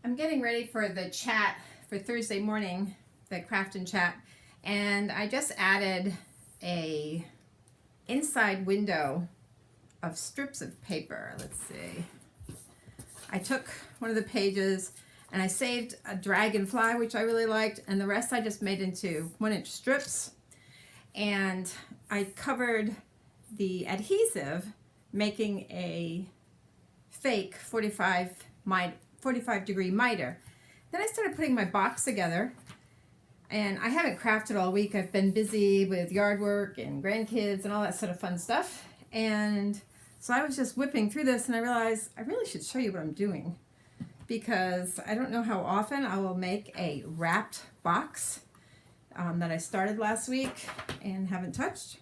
I'm getting ready for the chat for Thursday morning, the craft and chat, and I just added a inside window of strips of paper. Let's see. I took one of the pages and I saved a dragonfly, which I really liked, and the rest I just made into 1-inch strips. And I covered the adhesive, making a fake 45-degree miter. Then I started putting my box together, and I haven't crafted all week. I've been busy with yard work and grandkids and all that sort of fun stuff. And so I was just whipping through this, and I realized I really should show you what I'm doing, because I don't know how often I will make a wrapped box that I started last week and haven't touched.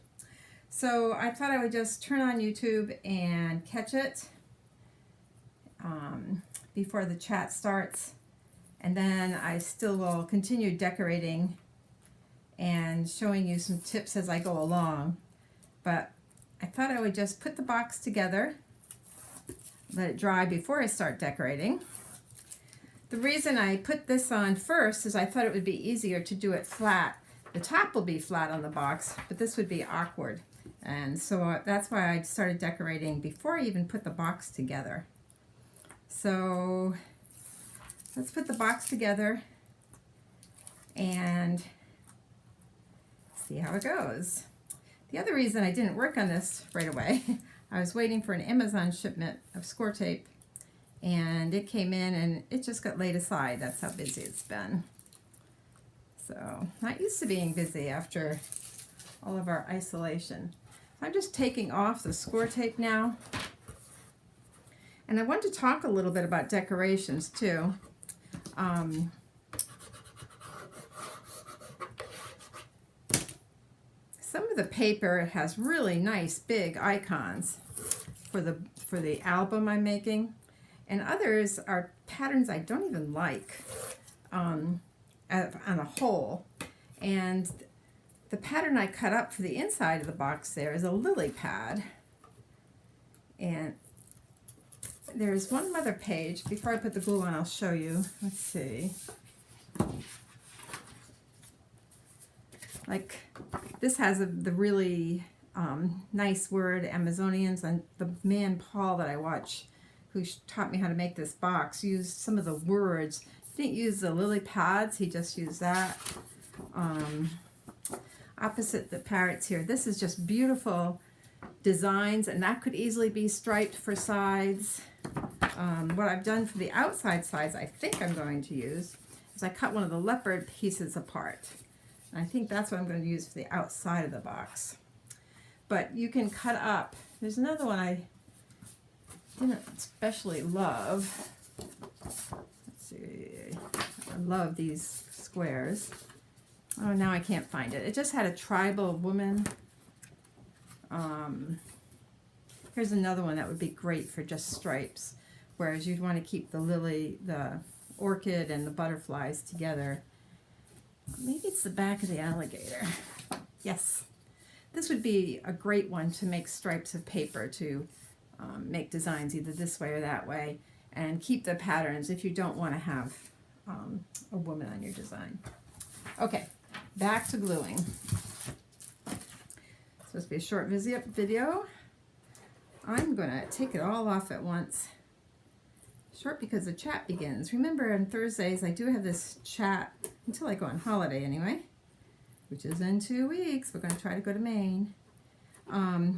So I thought I would just turn on YouTube and catch it before the chat starts, and then I still will continue decorating and showing you some tips as I go along. But I thought I would just put the box together, let it dry before I start decorating. The reason I put this on first is I thought it would be easier to do it flat. The top will be flat on the box, but this would be awkward. And so that's why I started decorating before I even put the box together. So let's put the box together and see how it goes. The other reason I didn't work on this right away, I was waiting for an Amazon shipment of score tape, and it came in and it just got laid aside. That's how busy it's been. So not used to being busy after all of our isolation. I'm just taking off the score tape now. And I want to talk a little bit about decorations too. Some of the paper has really nice big icons for the album I'm making, and others are patterns I don't even like on a whole. And the pattern I cut up for the inside of the box there is a lily pad. And there's one other page. Before I put the glue on, I'll show you. Let's see. Like, this has the really nice word, Amazonians, and the man Paul that I watch, who taught me how to make this box, used some of the words. He didn't use the lily pads, he just used that. Opposite the parrots here, this is just beautiful designs, and that could easily be striped for sides. What I've done for the outside sides, I think I'm going to use, is I cut one of the leopard pieces apart. And I think that's what I'm going to use for the outside of the box. But you can cut up. There's another one I didn't especially love. Let's see. I love these squares. Oh, now I can't find it. It just had a tribal woman. Here's another one that would be great for just stripes, whereas you'd want to keep the lily, the orchid, and the butterflies together. Maybe it's the back of the alligator. Yes. This would be a great one to make stripes of paper, to make designs either this way or that way, and keep the patterns if you don't want to have a woman on your design. Okay, back to gluing. It's supposed to be a short video. I'm going to take it all off at once. Short because the chat begins. Remember, on Thursdays I do have this chat until I go on holiday anyway, which is in 2 weeks. We're going to try to go to Maine. I'll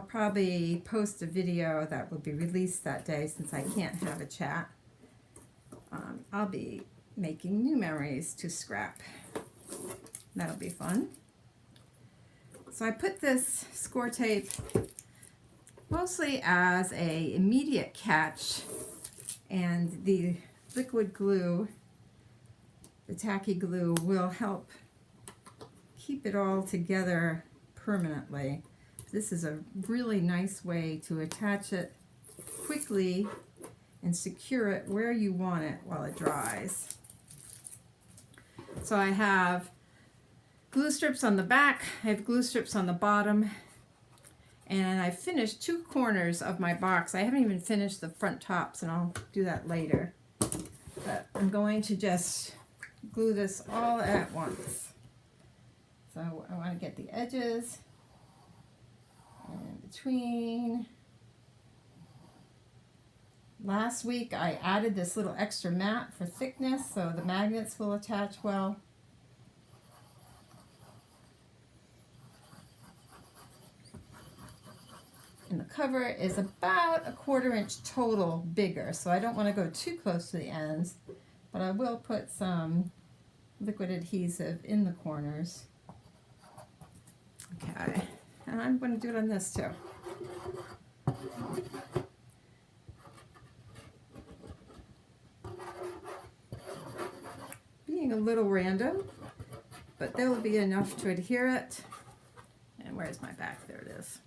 probably post a video that will be released that day since I can't have a chat. I'll be making new memories to scrap. That'll be fun. So I put this score tape mostly as a immediate catch, and the liquid glue, the tacky glue, will help keep it all together permanently. This is a really nice way to attach it quickly and secure it where you want it while it dries. So I have glue strips on the back, I have glue strips on the bottom, And I finished 2 corners of my box. I haven't even finished the front tops, and I'll do that later. But I'm going to just glue this all at once. So I want to get the edges in between. Last week I added this little extra mat for thickness so the magnets will attach well. And the cover is about 1/4 inch total bigger, so I don't want to go too close to the ends, but I will put some liquid adhesive in the corners. Okay, and I'm going to do it on this too. Being a little random, but there will be enough to adhere it. And where's my back? There it is.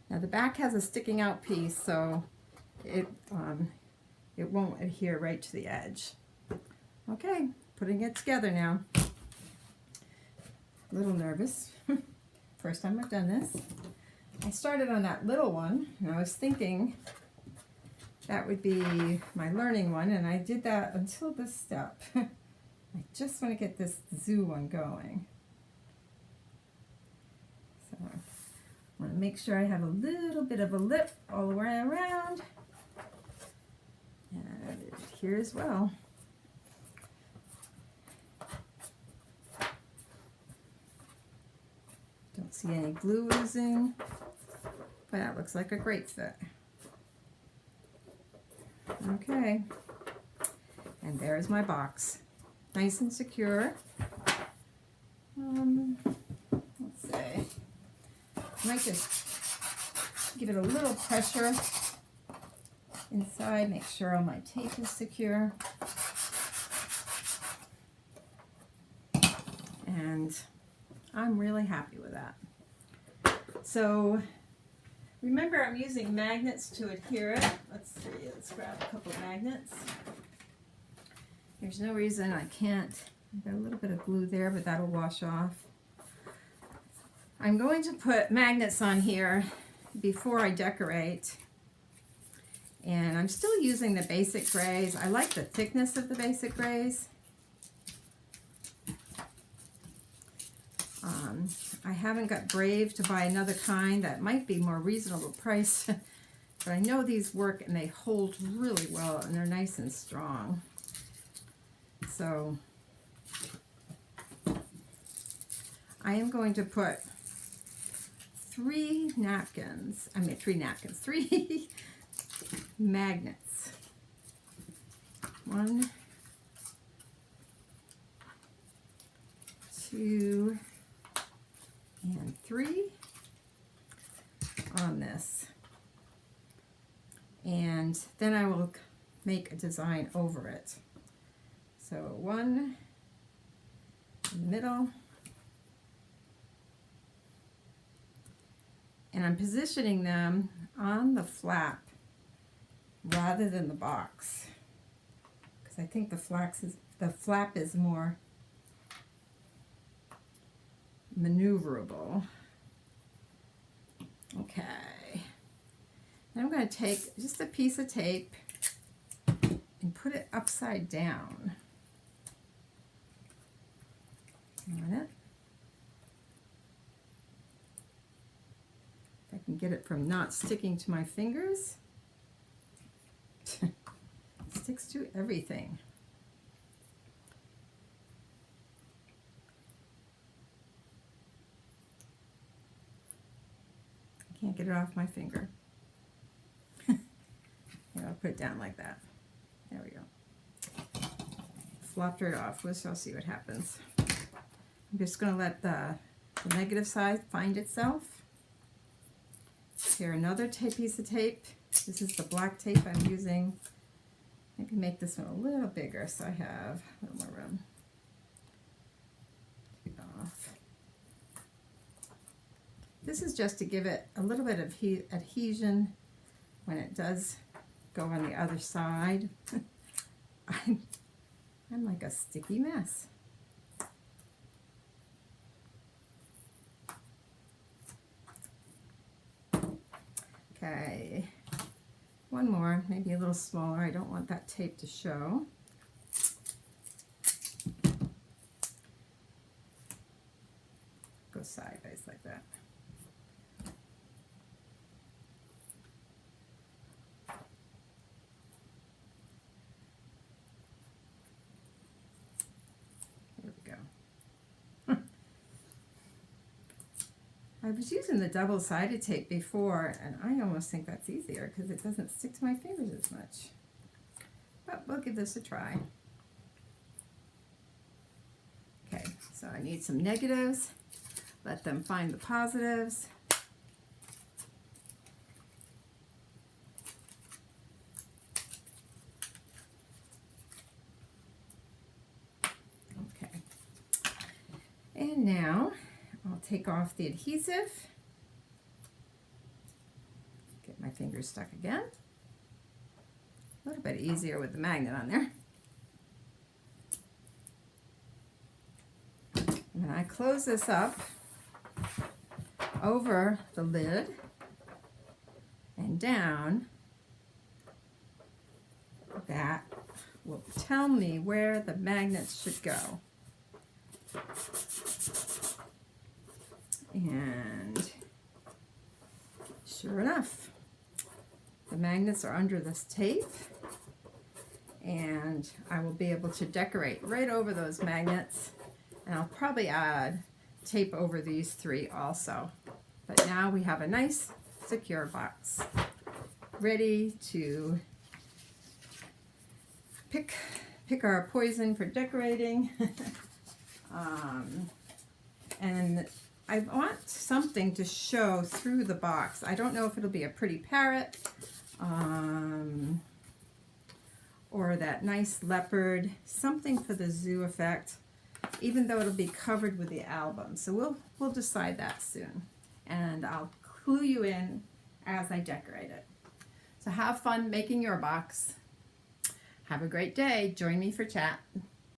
Now the back has a sticking out piece, so it won't adhere right to the edge. Okay, putting it together now. A little nervous. First time I've done this. I started on that little one, and I was thinking that would be my learning one, and I did that until this step. I just want to get this zoo one going. So I want to make sure I have a little bit of a lip all the way around. And here as well. Don't see any glue oozing, but that looks like a great fit. Okay, and there's my box. Nice and secure. Let's see. I might just give it a little pressure inside, make sure all my tape is secure. And I'm really happy with that. So remember, I'm using magnets to adhere it. Let's see, let's grab a couple of magnets. There's no reason I can't. I've got a little bit of glue there, but that'll wash off. I'm going to put magnets on here before I decorate. And I'm still using the basic grays. I like the thickness of the basic grays. I haven't got brave to buy another kind that might be more reasonable price, but I know these work and they hold really well and they're nice and strong. So I am going to put three magnets, 1, 2, and 3 on this, and then I will make a design over it. So 1 in the middle, and I'm positioning them on the flap rather than the box, because I think the flap is more maneuverable. Okay, and I'm going to take just a piece of tape and put it upside down on it. If I can get it from not sticking to my fingers. It sticks to everything. Can't get it off my finger. Here, I'll put it down like that. There we go. Flopped right off. I'll see what happens. I'm just going to let the negative side find itself. Here, another piece of tape. This is the black tape I'm using. I can make this one a little bigger so I have a little more room. Take it off. This is just to give it a little bit of adhesion when it does go on the other side. I'm like a sticky mess. Okay, one more, maybe a little smaller. I don't want that tape to show. Go sideways like that. There we go. I was using the double-sided tape before, and I almost think that's easier because it doesn't stick to my fingers as much. But we'll give this a try. Okay, so I need some negatives. Let them find the positives. Okay. And now I'll take off the adhesive. Get my fingers stuck again. A little bit easier with the magnet on there. And then I close this up over the lid and down. That will tell me where the magnets should go. And sure enough, the magnets are under this tape, and I will be able to decorate right over those magnets, and I'll probably add tape over these three also. But now we have a nice secure box ready to pick our poison for decorating. And I want something to show through the box. I don't know if it'll be a pretty parrot or that nice leopard, something for the zoo effect, even though it'll be covered with the album. So we'll decide that soon, and I'll clue you in as I decorate it. So have fun making your box. Have a great day. Join me for chat.